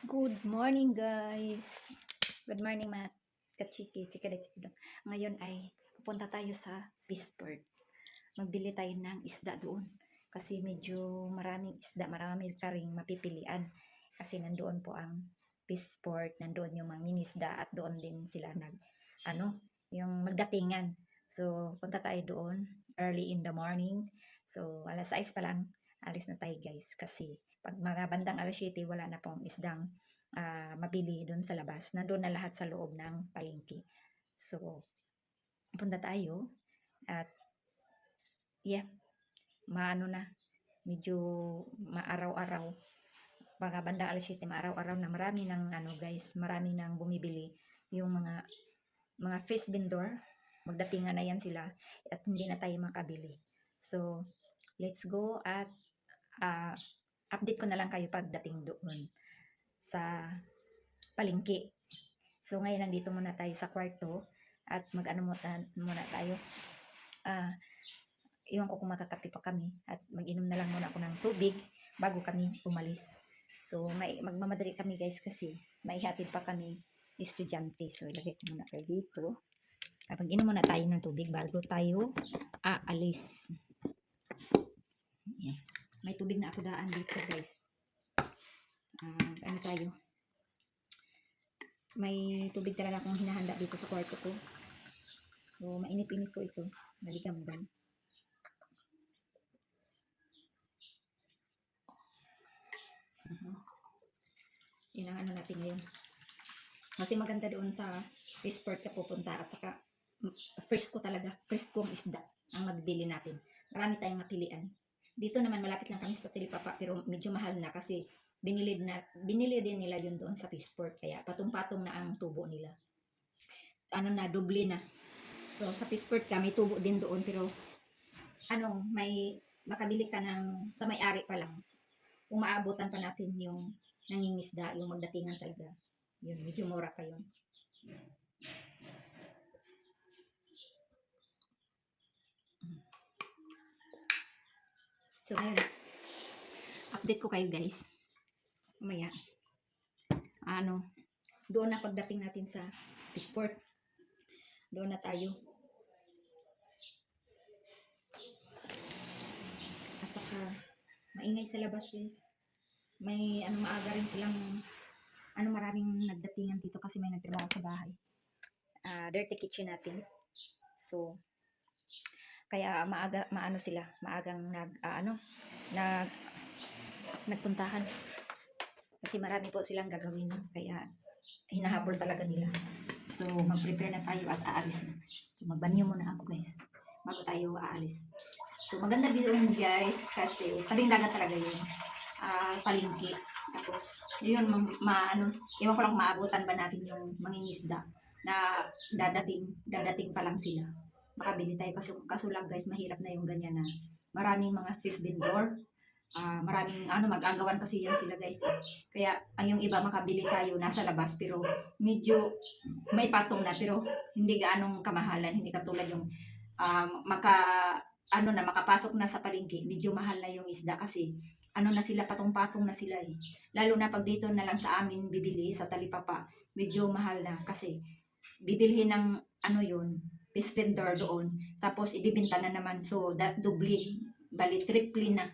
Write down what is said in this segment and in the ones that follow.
Good morning guys. Good morning mga kachiki, chika. Ngayon ay pupunta tayo sa Peaceport. Magbili tayo ng isda doon. Kasi medyo maraming isda, marami ka ring mapipilian. Kasi nandoon po ang Peaceport, nandoon yung mga isda at doon din sila yung magdatingan. So punta tayo doon early in the morning. So alas 6 pa lang, alis na tayo guys. Kasi pag mga bandang alas 7, wala na pong isdang mabili doon sa labas. Nandoon na lahat sa loob ng palengke. So, punta tayo at maano na, medyo maaraw-araw. Mga bandang alas 7, maaraw-araw na marami ng marami nang bumibili yung mga fish vendor. Magdatingan na yan sila at hindi na tayo makabili. So, let's go at update ko na lang kayo pagdating doon sa palengke. So ngayon nandito muna tayo sa kwarto at mag-ano muna tayo. Iwan ko kung makakape pa kami at mag-inom na lang muna ako ng tubig bago kami umalis. So magmamadali kami guys kasi maihatid pa kami estudyante. So ilagay ko muna kayo dito. Kapag inom muna tayo ng tubig bago tayo aalis. Yan. May tubig na ako daan dito guys. Tayo. May tubig talaga akong hinahanda dito sa kwarto ko. So, mainit-init ko ito. Naligam-gam. Yan ang natin ngayon. Kasi maganda doon sa Peaceport ka pupunta at saka first ko ang isda ang magbili natin. Marami tayong mapilian. Dito naman malapit lang kami sa Talipapa pero medyo mahal na kasi binili din nila yun doon sa Peaceport kaya patong-patong na ang tubo nila. Doble na. So sa Peaceport ka may tubo din doon pero may makabili ka sa may-ari pa lang. Kung maabutan pa natin yung nangingisda, yung magdatingan talaga. Yun, medyo mura pa yun. So ayun. Update ko kayo guys. Mamaya. Doon na pagdating natin sa Peaceport. Doon na tayo. At saka maingay sa labas guys. May maaga rin silang maraming nagdatingan dito kasi may nagtrabaho sa bahay. Dirty kitchen natin. So kaya maagang nagpuntahan. Kasi marami po silang gagawin, kaya hinahabol talaga nila. So mag-prepare na tayo at aalis na. So magbanyo muna ako guys bago tayo aalis. So maganda dito guys kasi tabing dagat talaga yun. Palengke. Tapos yun iwan ko lang maabutan ba natin yung mangingisda na dadating pa lang sila. Makabili tayo kaso lang guys mahirap na yung ganyan na maraming mga fish vendor. Maraming mag-agawan kasi yan sila guys. Kaya yung iba makabili tayo nasa labas pero medyo may patong na pero hindi gaanong kamahalan, hindi katulad yung makapasok na sa palengke, medyo mahal na yung isda kasi na sila, patong-patong na sila eh. Lalo na pag dito na lang sa amin bibili sa Talipapa, medyo mahal na kasi bibilhin ng fish vendor doon tapos ibibenta na naman, so doble, bali triple na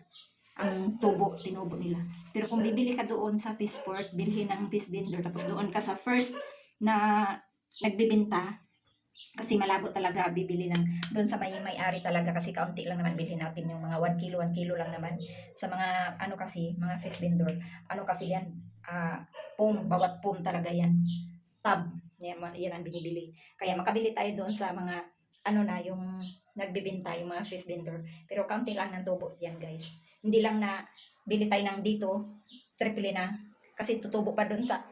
ang tinubo nila. Pero kung bibili ka doon sa Peaceport, bilhin ng fish vendor tapos doon ka sa first na nagbibenta kasi malabo talaga bibili doon sa may-ari talaga kasi kaunti lang naman bilhin natin yung mga 1 kilo lang naman sa mga kasi mga fish vendor kasi yan bawat pom talaga yan tab yan ang binibili kaya makabili tayo doon sa mga yung nagbibenta yung mga fish vendor pero kaunti lang ng tubo yan guys, hindi lang na bili tayo ng dito triple na kasi tutubo pa doon sa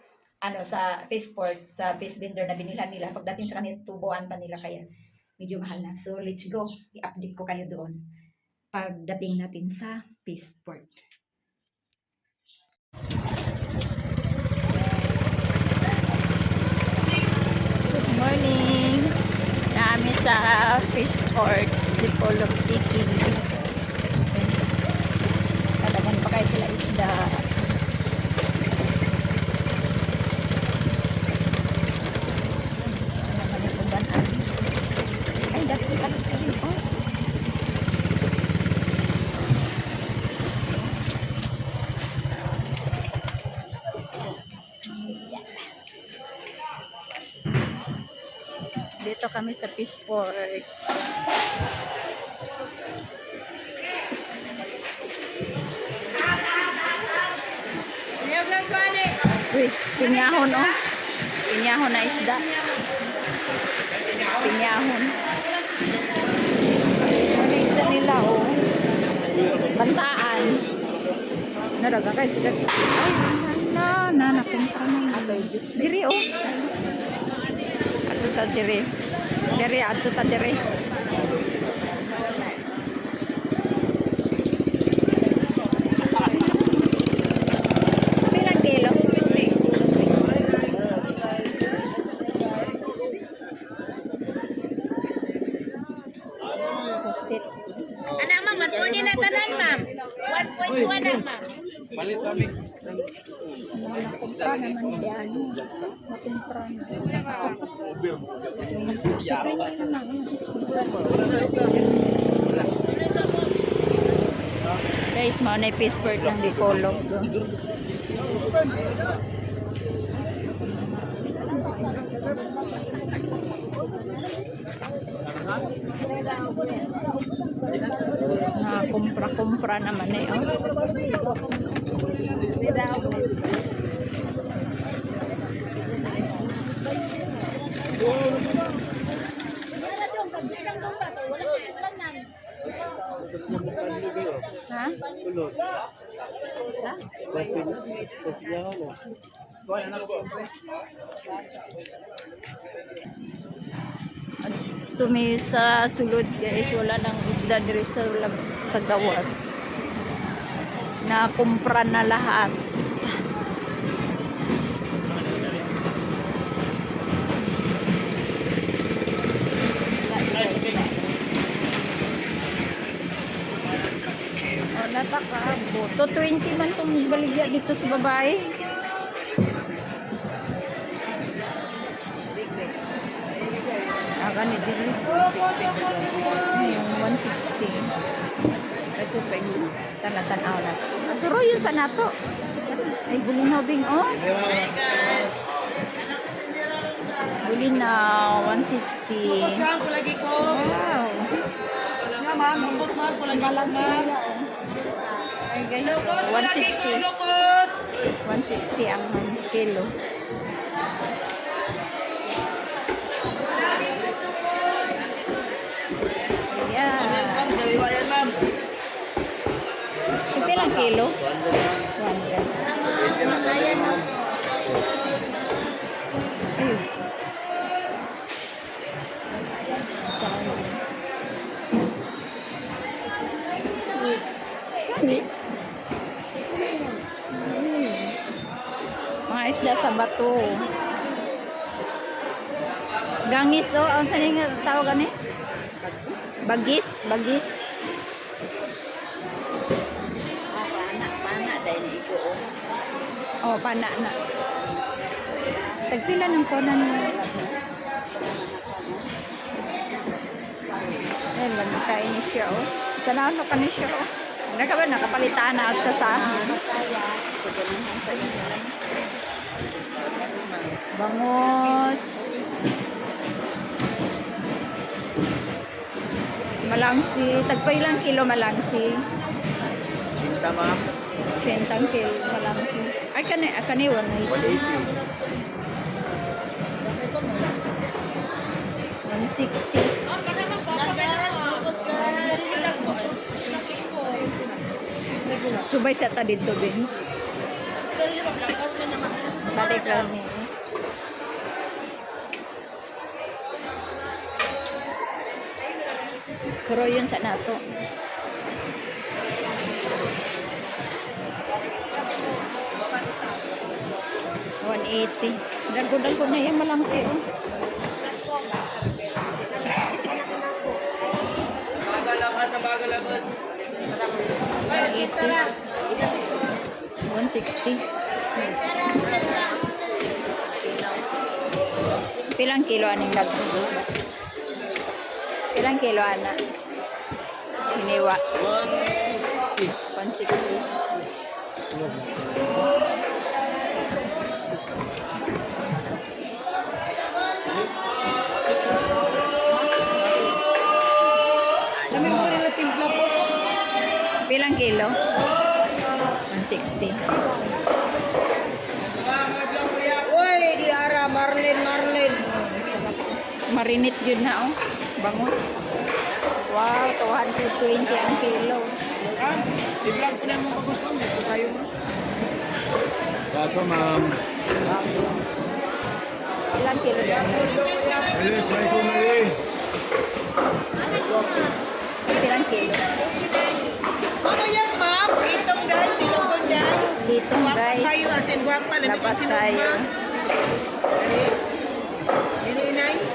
sa Peaceport, sa fish vendor na binilhan nila. Pagdating sa kanila, tubuan pa nila kaya medyo mahal na. So, let's go. I-update ko kayo doon pagdating natin sa Peaceport. Good morning. Kami sa Peaceport, Dipolog City. Talagang pa kayo sila isda. Dito kami sa Peaceport. Uy, pinyahon oh. Pinyahon na isda. Pinyahon. Ano isda nila oh. Bantaan. Naraga kayo sila. Ay, napunta na yung diri oh. Ato ta diri. Diri, ato ta diri. Pilang kilo? Pusit. Anak ma'am, 140 na tanan ma'am. 1.1 na ma'am. Palit kami. Napunta naman yan. Napunta na. Guys, mo na Peaceport ng Dicolog. Kumpra-kumpra naman eh. Oh. Ha? Tumi sa sulod guys, wala nang isda diri sa Tagawas. Na kumpra na lahat. Natakabo. To 20 man itong baligya dito sa babae. Gani dili. Yung 160. Ito pa yung tanatan-aw na. Asuro yun sa nato. Ay, bulinobing oh. Bulinaw, 160. Lukos lang po lagi ko. Wow. Nga ma'am, lukos ma'am po lagi ko ma'am. Ay, guys, Lukos po lagi ko, 160. lukos. 160 ang kilo. Ayan. Ma'am, sa liwayan ma'am. Ipilang kilo? 100. Masayan ma'am. Ayun. Sayang. Mga isda sa bato. Gangis oh, ang saan yung tawag ni? Bagis, bagis. Pana dahil na iko. Oh, pana na. Tagpila ng konan mo. Ay, magkain ni siya oh. Kanano ka ni siya oh. Nakapalitaan na as kasahan. Bangos. Malangsi. Tagpailang kilo malangsi. Sinta ma'am. 80 kilo malangsi. Ay, kani 180. 160. Subay sa ta dito din. Balik lang ni. Suro yun sa nato. $180. Dago-dago na yan malangsi oh. $160. Pilang kilo aning lago? Pilang kilo ana? Hiniwa. 160. 160. 160. Uy, di ara, Marlin. Marinate yun na, oh. Bangus. Wow, 220 ang kilo. I-vlog ko na mga bagos ma'am. Gusto kayo mo. Ito, ma'am. Ilang kilo yan? Try ko na eh. Ilang kilo? Ano yan ma'am? Itong dahil, tinugod dahil. Dito, guys. Kayo asin guwapa. Labas tayo. Really nice.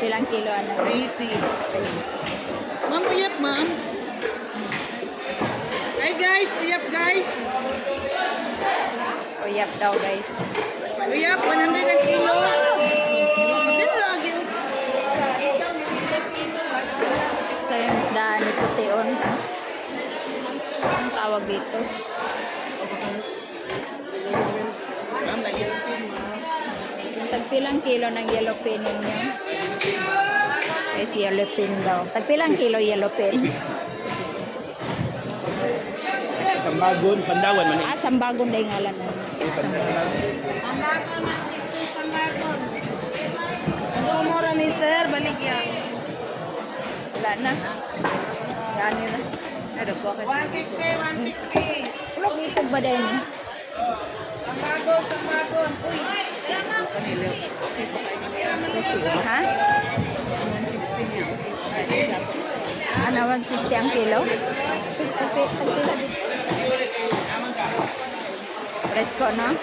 Ilang kilo, ano? 80. Ma'am, uyap ma'am. Hi guys, uyap guys. Uyap daw, guys. Uyap, 100 ang kilo. Dito lagi. So, yung isda ni Pution. Ang tawag dito. Ma'am, lagi. Tagpilang kilo ng yellow pin ninyo? Yes, yellow pin daw. Tagpilang kilo yellow pin? Sambagon, Pandawan man eh. Sambagon na yung ngalan na. Sambagon. Sumura ni sir, balik yan. Wala na. Yan yun na. 160. Ulog ikog ba dahil ni? Sambagon. Uy. Ha? 160 niya. Ano, 160 ang kilo? Tagpila dito. Presko, no?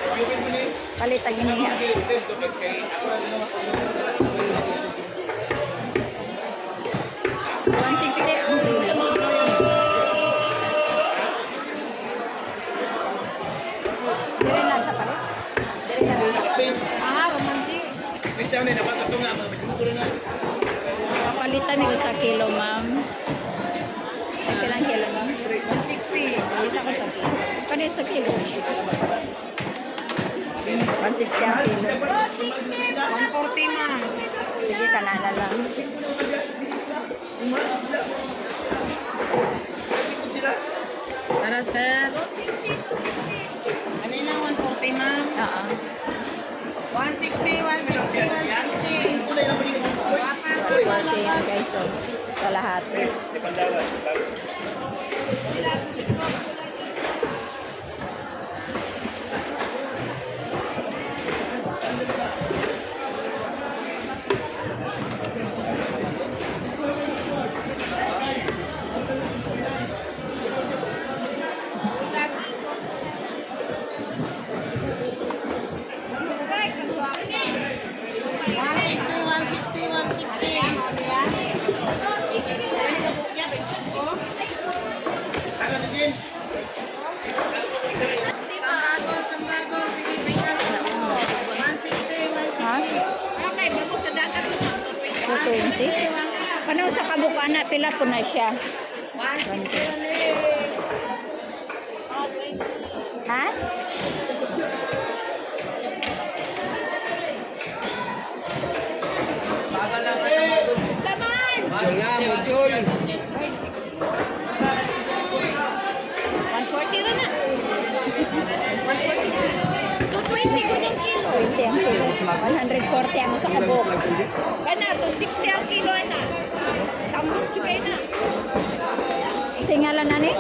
Palit ang iniya. 160 ang kilo. Dire na sa palit? Dire na. Romanji. Papalitan ko sa kilo, ma'am. Ilang kilo, ma'am? 160. Palit ako sa kilo. Kanina sa kilo. 160 ang kilo. 140 ma'am. Sige, kanana lang. Tara sir. Kanina 140 ma'am. Oo. 160. 40 yan, guys. So, kalahati. Ha? 220? Ano sa kabukana? Pila po na siya? Ha? Wala mo, Joy. 140 na na. 220 ko ng kilo. 20 ang kilo. 140 ang sa kabuk. Ana, 260 ang kilo ana. Tambok chugay na. Singalan na ni?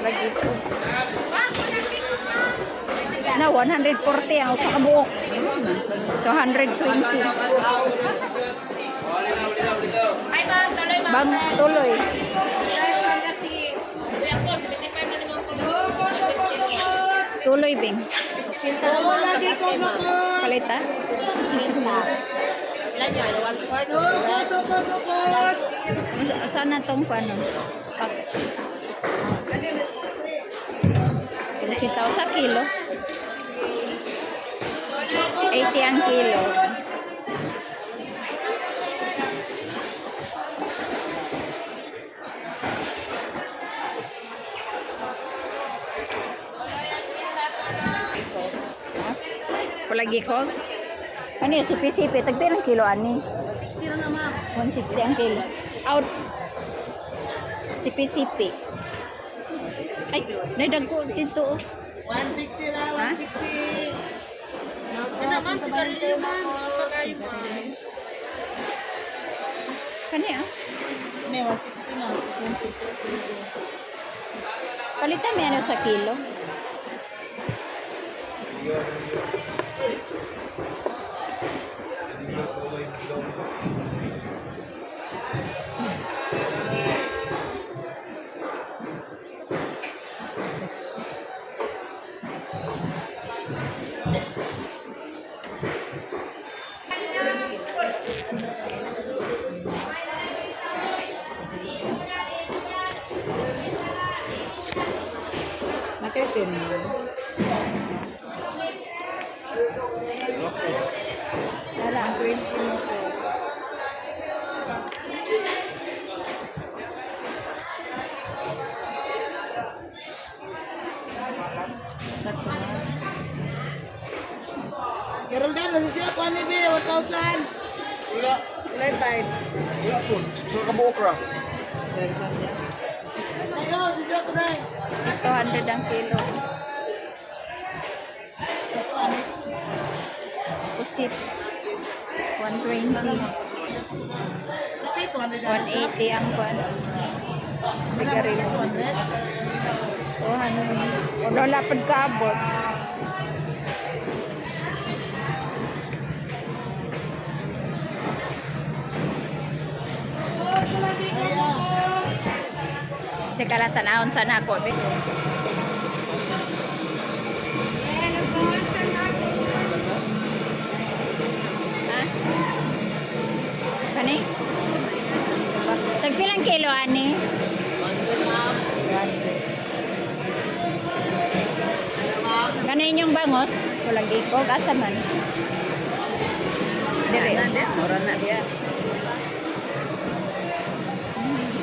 Lagi ko. Na 140 ang sa kabuk. 220. Hi ma'am, tuloy ma'am. Bang tuloy. Tuloy, Bing. Oo, lagi ko na ko. Palita? Ilan yun? Sukos. Saan na tong paano? Pag... Kita sa kilo. 80 ang kilo. Palagi ko. Ano yung sipi-sipi? Tagpirang kilo ani? 160 na ma'am. 160 ang kilo. Out. Sipi-sipi. Ay, naidagko dito. 160 na, Ha? 160. Ano, ma'am, sigarilyo, ma'am. Pagkain mo. Kani ah. Hindi, 160 na. 160. Palitan mo yan sa kilo. Nakaitin mo. Dara. 20 mo po. Sakto na. Carol Dan, masisiya ko ni Bill, 1,000. Wala. Live 5. Wala po. Sa kabuok ra. Carol Dan yan. Tayo, masisiya ko na. Is 200 ang kilo. Pusit. 120. Okay, 200. 180 ang kwan. Wala ba Sigarilyo. 200? 200. Wala lapad kaabot. Teka lang, tanahon sana ako. Ha? Kani? Tagpilang kilo, ani? 100. Kanin yung bangos? Walang ikog. Asa man? Dire. Mura na dia.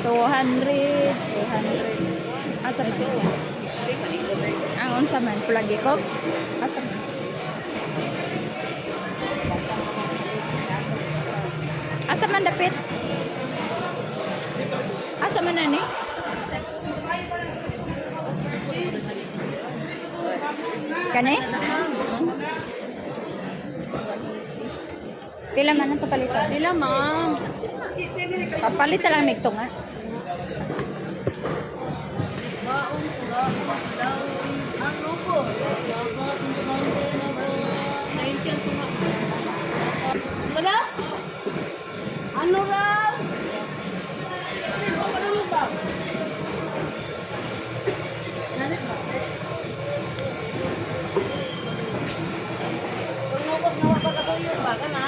200. Asa man? Ang unsa man? Pulang ikog? Asa man? Asa man dapit? Asa man na ni? Kani? Pila man ang papalitan? Pila, ma'am? Papalit lang nito nga. Wala? Ano raw? Pagkakos na wapag kasuyo ba ka na?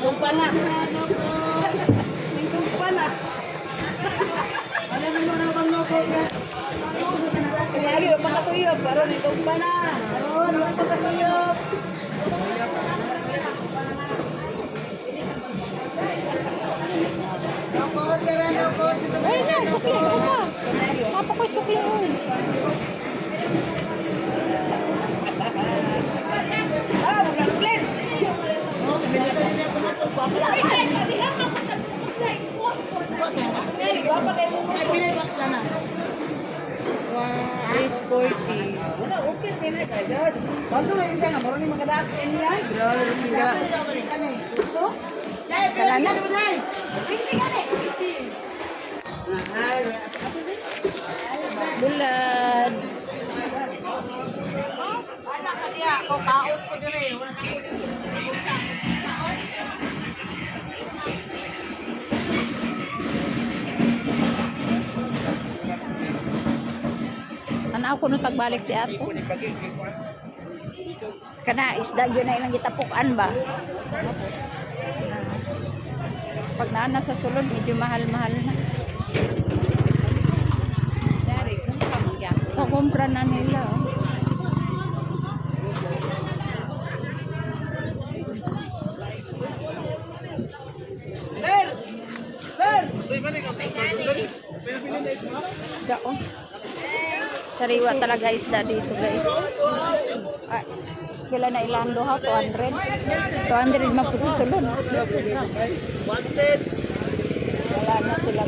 Sumpa na. Sumpa na. Alam mo na bang loko ka? Lagi pa kasuyo, pero nito pa na. Aron, wala pa kasuyo. Loko, sira loko. Ay na, sukli ko pa. Papa ko sukli ko. Ah, wala ulit. Oh, binili niya ko na to. Ay, pinay-box na na. 840. Wala, okay, pinay ka. Bando na yun siya nga. Marunong magkadaat ka niya. Grabe, siya. So? Salamat. Bulad. Anak ka niya. Ako, kaon ko dire. Wala na ko dire. Tanaw ko no tagbalik di ato. Kana isda gyud na ilang gitapukan ba? Pag naana sa sulod medyo mahal-mahal na. Kukumpra na nila. Oh. Dao. Sariwa talaga isda dito guys. Ah, kila na ilang duha? 200. 200 maputi sulod. Wala na sila.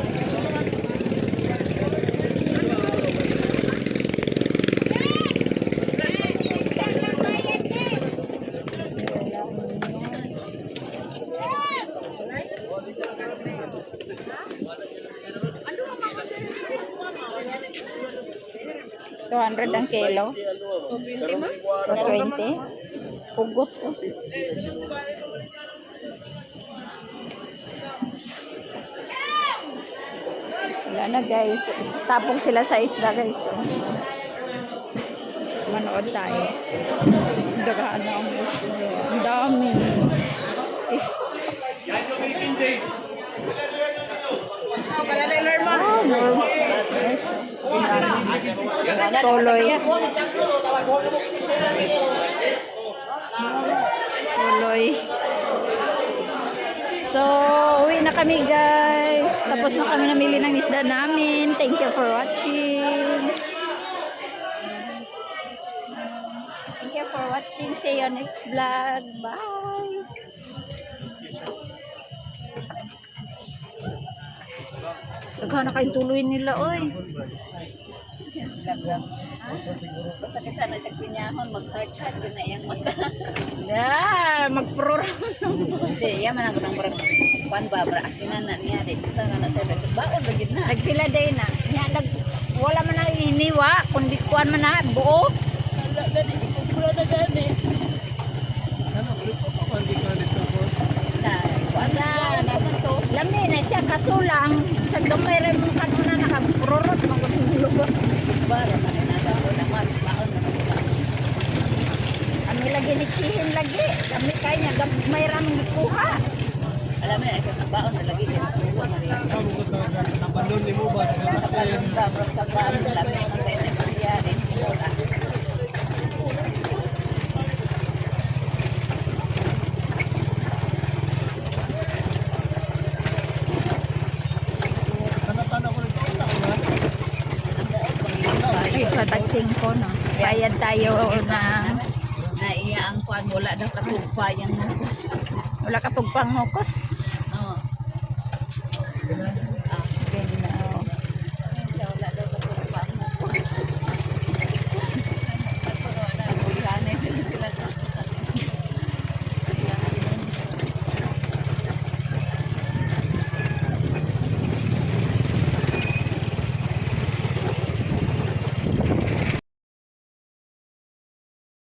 Ilang kilo? 20? Hugot to. Wala na guys. Tapong sila sa isda guys. So. Manood tayo. Dagaan na ang isda. Ang dami. Ah, normal. Yes. Tuloy. Tuloy. So, uwi na kami guys. Tapos na kami namili ng isda namin. Thank you for watching. Thank you for watching. See you next vlog. Bye. Naghan na kayong tuloy nila, oy. Basta kita na siya pinyahon, mag-heart-heart, yun na iyang mata. Yeah, mag-pro. Hindi, iya man ako ng murag, kuan ba, asinan na niya, di kita na sa iba. Baon, lagid na. Nagpila day na. Nya wala man na iniwa, kundi kuan man na buo. Wala na gani. Wala naman to. Lami na siya kaso lang sa gamay rin mong kanuna nakaprorot magulubot. Bara, maninaga ko naman, baon na naman. Ano lagi ni Chihin lagi. Kami kaya niya gamay raming ikuha. Alam mo yan, kasi baon na lagi din. Uwa na rin. Nabandon ni mo ba? Babrok sa baon, lami ang kaya na siya din. Wala. Tana-tana ko rin. Ay, patagsing ko, no? Bayad tayo na Na iya ang kuan, wala daw katugpa yung nukos. wala katugpang hukos. Oo.